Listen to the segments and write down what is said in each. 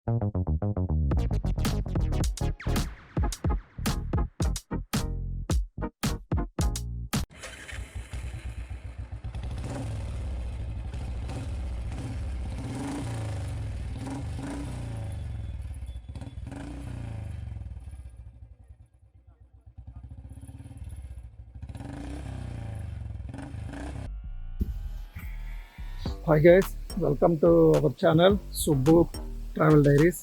Hi guys, welcome to our channel Subbu travel diaries.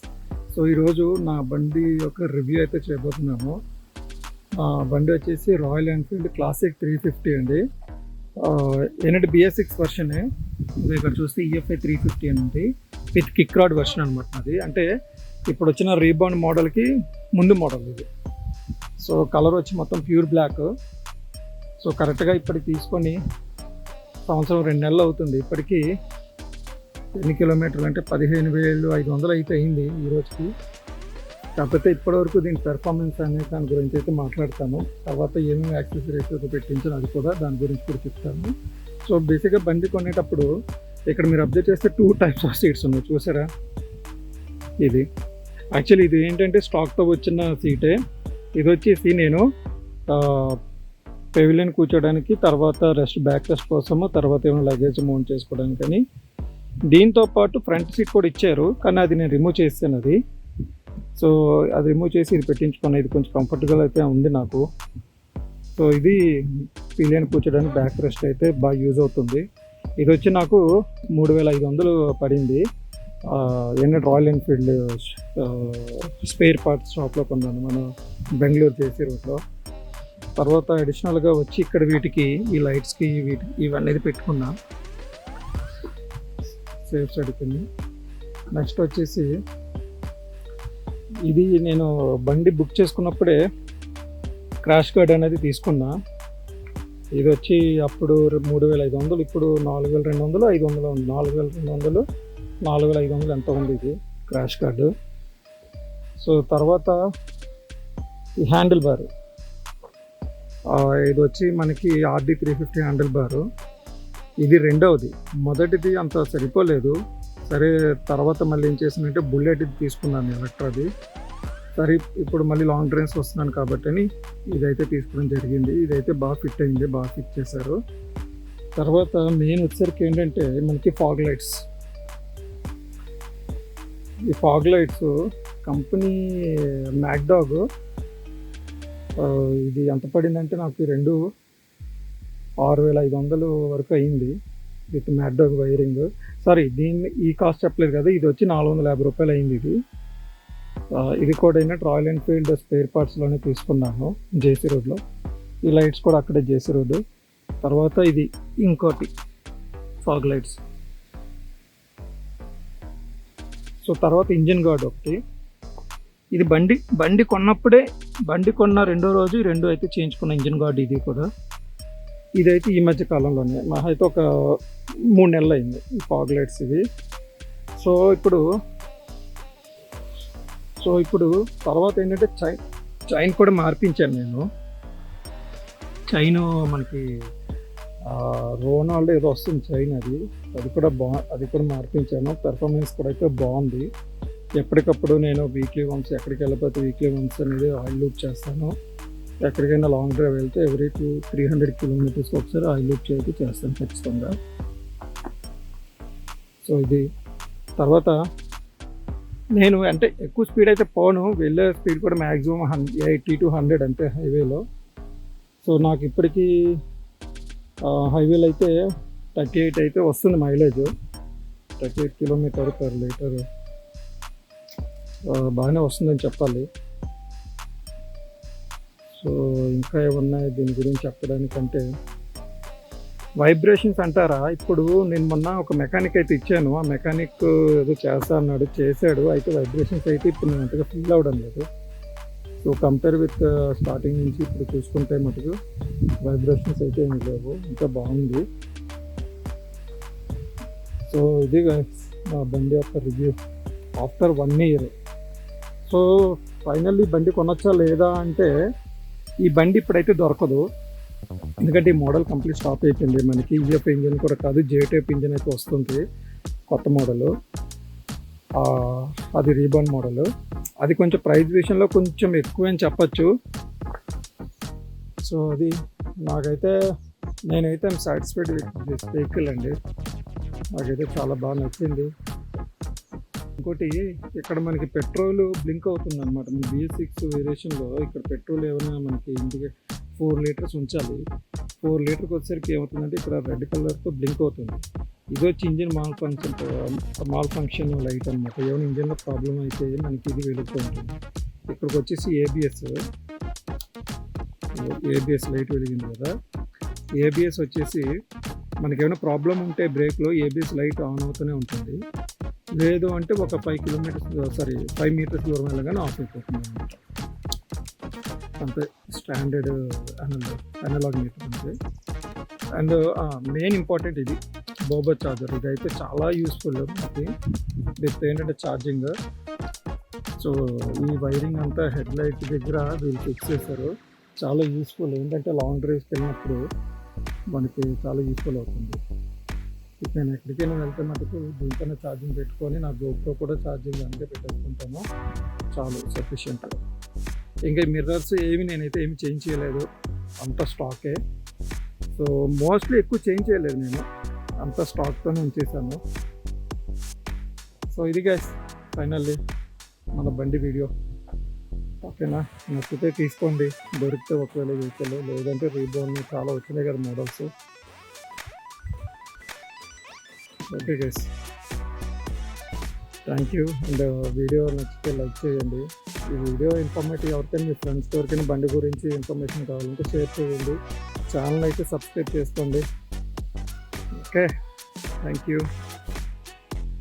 So ఈరోజు నా బండి యొక్క రివ్యూ అయితే చేయబోతున్నాను. బండి వచ్చేసి రాయల్ ఎన్ఫీల్డ్ క్లాసిక్ 350 అండి. ఏంటంటే BS6 వర్షనే. ఇక్కడ చూస్తే EFI 350 అని ఉంది, విత్ కిక్ రాడ్ వర్షన్ అనమాట. అది అంటే ఇప్పుడు వచ్చిన రీబాండ్ మోడల్కి ముందు మోడల్ ఇది. సో కలర్ వచ్చి మొత్తం ప్యూర్ బ్లాక్. సో కరెక్ట్గా ఇప్పటికి తీసుకొని సంవత్సరం 2 నెలలు అవుతుంది. ఇప్పటికీ ఎన్ని కిలోమీటర్లు అంటే 15,500 అయితే అయింది ఈ రోజుకి. కాకపోతే ఇప్పటివరకు దీని పెర్ఫార్మెన్స్ అనే దాని గురించి అయితే మాట్లాడతాను. తర్వాత ఏమేమి యాక్సెసరీస్ అయితే పెట్టించాను అది కూడా, దాని గురించి కూడా చెప్తాను. సో బేసిక్గా బండి కొనేటప్పుడు ఇక్కడ మీరు అబ్జర్వ్ చేస్తే 2 టైప్స్ ఆఫ్ సీట్స్ ఉన్నాయి, చూసారా? ఇది యాక్చువల్లీ ఇది ఏంటంటే స్టాక్తో వచ్చిన సీటే. ఇది వచ్చేసి నేను పెవిలియన్ కూర్చోడానికి, తర్వాత బ్యాక్ రెస్ట్ కోసము, తర్వాత ఏమైనా లగేజ్ మౌంట్ చేసుకోవడానికని. దీంతో పాటు ఫ్రంట్ సీట్ కూడా ఇచ్చారు, కానీ అది నేను రిమూవ్ చేసాను. అది సో అది రిమూవ్ చేసి ఇది పెట్టించుకున్నాను. ఇది కొంచెం కంఫర్టబుల్ అయితే ఉంది నాకు. సో ఇది పిలియన్ కూర్చోడానికి బ్యాక్ రెస్ట్ అయితే బాగా యూజ్ అవుతుంది. ఇది వచ్చి నాకు 3,500 పడింది. ఏంటంటే రాయల్ ఎన్ఫీల్డ్ స్పేర్ పార్ట్స్ షాప్లో కొన్నాను, మన బెంగళూరు చేసే రోడ్లో. తర్వాత అడిషనల్గా వచ్చి ఇక్కడ వీటికి ఈ లైట్స్కి ఇవన్నీ పెట్టుకున్నా సేఫ్ సైడ్కి. నెక్స్ట్ వచ్చేసి ఇది నేను బండి బుక్ చేసుకున్నప్పుడే క్రాష్ గార్డ్ అనేది తీసుకున్నా. ఇది వచ్చి అప్పుడు 3,500, ఇప్పుడు 4,200, 500 ఉంది. 4,200, 4,500 ఎంత ఉంది ఇది క్రాష్ గార్డు. సో తర్వాత ఈ హ్యాండిల్ బార్, ఇది వచ్చి మనకి RD 350 హ్యాండిల్ బారు. ఇది రెండవది. మొదటిది అంత సరిపోలేదు. సరే తర్వాత మళ్ళీ ఏం చేసానంటే బుల్లెట్ ఇది తీసుకున్నాను, ఎలక్ట్రాది. సరే ఇప్పుడు మళ్ళీ లాంగ్ డ్రైవ్స్ వస్తున్నాను కాబట్టి అని ఇదైతే తీసుకోవడం జరిగింది. ఇదైతే బాగా ఫిట్ అయింది, బాగా ఫిట్ చేశారు. తర్వాత మెయిన్ వచ్చేసరికి ఏంటంటే మనకి ఫాగ్ లైట్స్. ఈ ఫాగ్ లైట్స్ కంపెనీ మ్యాక్డాగ్. ఇది ఎంత పడిందంటే నాకు ఈ రెండు 6,500 వరకు అయింది విత్ మ్యాక్డాగ్ వైరింగ్. సారీ, ఈ కాస్ట్ చెప్పలేదు కదా, ఇది వచ్చి 450 రూపాయలు అయింది. ఇది కూడా ఏంటంటే రాయల్ ఎన్ఫీల్డ్ స్పేర్ పార్ట్స్లోనే తీసుకున్నాను, జేసీ రోడ్లో. ఈ లైట్స్ కూడా అక్కడే జేసీ రోడ్. తర్వాత ఇది ఇంకోటి ఫాగ్ లైట్స్. సో తర్వాత ఇంజిన్ గార్డ్ ఒకటి. ఇది బండి కొన్న రెండో రోజు ఈ రెండు అయితే చేయించుకున్న ఇంజిన్ గార్డ్. ఇది కూడా ఇదైతే ఈ మధ్య కాలంలోనే, మా అయితే ఒక 3 నెలలు అయింది ఈ ఫాగ్ లైట్స్ ఇవి. సో ఇప్పుడు తర్వాత ఏంటంటే చైన్ కూడా మార్పించాను నేను. చైన్ మనకి రోనాల్డ్ ఏదో వస్తుంది చైన్, అది కూడా మార్పించాను. పెర్ఫార్మెన్స్ కూడా అయితే బాగుంది. ఎప్పటికప్పుడు నేను వీక్లీ వన్స్, ఎక్కడికి వెళ్ళిపోతే వీక్లీ వన్స్ అనేది ఆయిల్ లూప్ చేస్తాను. ఎక్కడికైనా లాంగ్ డ్రైవ్ వెళ్తే ఎవ్రీ 300 కిలోమీటర్స్కి ఒకసారి ఆయిల్ లూప్ చేస్తాను ఖచ్చితంగా. సో ఇది తర్వాత నేను అంటే ఎక్కువ స్పీడ్ అయితే పోను, వెళ్ళే స్పీడ్ కూడా మ్యాక్సిమం 80 to 100 అంతే హైవేలో. సో నాకు ఇప్పటికీ హైవేలో అయితే 38 అయితే వస్తుంది మైలేజ్, 38 km/లీటర్. బాగానే వస్తుందని చెప్పాలి. సో ఇంకా ఏమన్నా దీని గురించి చెప్పడానికంటే, వైబ్రేషన్స్ అంటారా, ఇప్పుడు నేను మొన్న ఒక మెకానిక్ అయితే ఇచ్చాను. ఆ మెకానిక్ ఏదో చేస్తా అన్నాడు, చేశాడు. అయితే వైబ్రేషన్స్ అయితే ఇప్పుడు నేను అంతగా ఫీల్ అవ్వడం లేదు. సో కంపేర్ విత్ స్టార్టింగ్ నుంచి ఇప్పుడు చూసుకుంటే మటుకు వైబ్రేషన్స్ అయితే ఏమి లేవు, ఇంకా బాగుంది. సో ఇది నా బండి యొక్క review after 1 year. So finally బండి కొనొచ్చా లేదా అంటే, ఈ బండి ఇప్పుడైతే దొరకదు, ఎందుకంటే ఈ మోడల్ కంప్లీట్ స్టాప్ అయిపోయింది. మనకి EFI ఇంజిన్ కూడా కాదు, J టైప్ ఇంజిన్ అయితే వస్తుంది కొత్త మోడలు. అది రీబాన్ మోడల్. అది కొంచెం ప్రైస్ విషయంలో కొంచెం ఎక్కువ అని చెప్పచ్చు. సో అది నేనైతే సాటిస్ఫైడ్ విత్ దిస్ వెహికల్ అండి. నాకైతే చాలా బాగా నచ్చింది. ఇంకోటి, ఇక్కడ మనకి పెట్రోల్ బ్లింక్ అవుతుంది అనమాట. మన BS6 వేరియేషన్లో ఇక్కడ పెట్రోల్ ఏమైనా మనకి ఇంటికి 4 లీటర్స్ ఉంచాలి. 4 లీటర్కి వచ్చేసరికి ఏమవుతుందంటే ఇక్కడ రెడ్ కలర్తో బ్లింక్ అవుతుంది. ఇది వచ్చి ఇంజిన్ మాల్ ఫంక్షన్ లైట్ అనమాట. ఏమైనా ఇంజిన్లో ప్రాబ్లం అయితే మనకి ఇది వెలుగుతూ ఉంటుంది. ఇక్కడికి వచ్చేసి ఏబిఎస్ లైట్ వెలిగింది కదా. ఏబిఎస్ వచ్చేసి మనకి ఏమైనా ప్రాబ్లం ఉంటే బ్రేక్లో ఏబిఎస్ లైట్ ఆన్ అవుతూనే ఉంటుంది. లేదు అంటే ఒక 5 మీటర్స్ దూరం వెళ్ళగానే ఆఫ్ అయిపోతుంది అనమాట. అంతే, స్టాండర్డ్ అనలాగ్ మీటర్ అంతే. అండ్ మెయిన్ ఇంపార్టెంట్ ఇది బోబో ఛార్జర్. ఇదైతే చాలా యూస్ఫుల్ మనకి విత్ ఏంటంటే ఛార్జింగ్. సో ఈ వైరింగ్ అంతా హెడ్ లైట్ దగ్గర వీళ్ళు ఫిక్స్ చేశారు. చాలా యూస్ఫుల్. ఏంటంటే లాంగ్ డ్రైవ్స్కి వెళ్ళినప్పుడు మనకి చాలా యూస్ఫుల్ అవుతుంది. ఇప్పుడు నేను ఎక్కడికైనా వెళ్తే మటుకు దీంతోనే ఛార్జింగ్ పెట్టుకొని నా GoPro కూడా ఛార్జింగ్ అంతే పెట్టేసుకుంటాను. చాలు, సఫిషియంట్. ఇంకా మిర్రర్స్ నేనైతే ఏమి చేంజ్ చేయలేదు, అంత స్టాకే. సో మోస్ట్లీ ఎక్కువ చేంజ్ చేయలేదు నేను, అంత స్టాక్తోనే ఉంచేసాను. సో ఇది గైస్ ఫైనల్లీ మన బండి వీడియో. ఓకేనా, నచ్చితే తీసుకోండి, దొరికితే ఒకవేళ వెహికల్, లేదంటే రీబాన్ చాలా వచ్చినాయి కదా models. Okay guys, thank you. And video నచ్చితే లైక్ చేయండి. ఈ వీడియో ఇన్ఫర్మేటివ్ ఎవరికైనా మీ ఫ్రెండ్స్ ఎవరికైనా బండి గురించి ఇన్ఫర్మేషన్ కావాలంటే షేర్ చేయండి. ఛానల్ అయితే సబ్స్క్రైబ్ చేసుకోండి. Okay, thank you.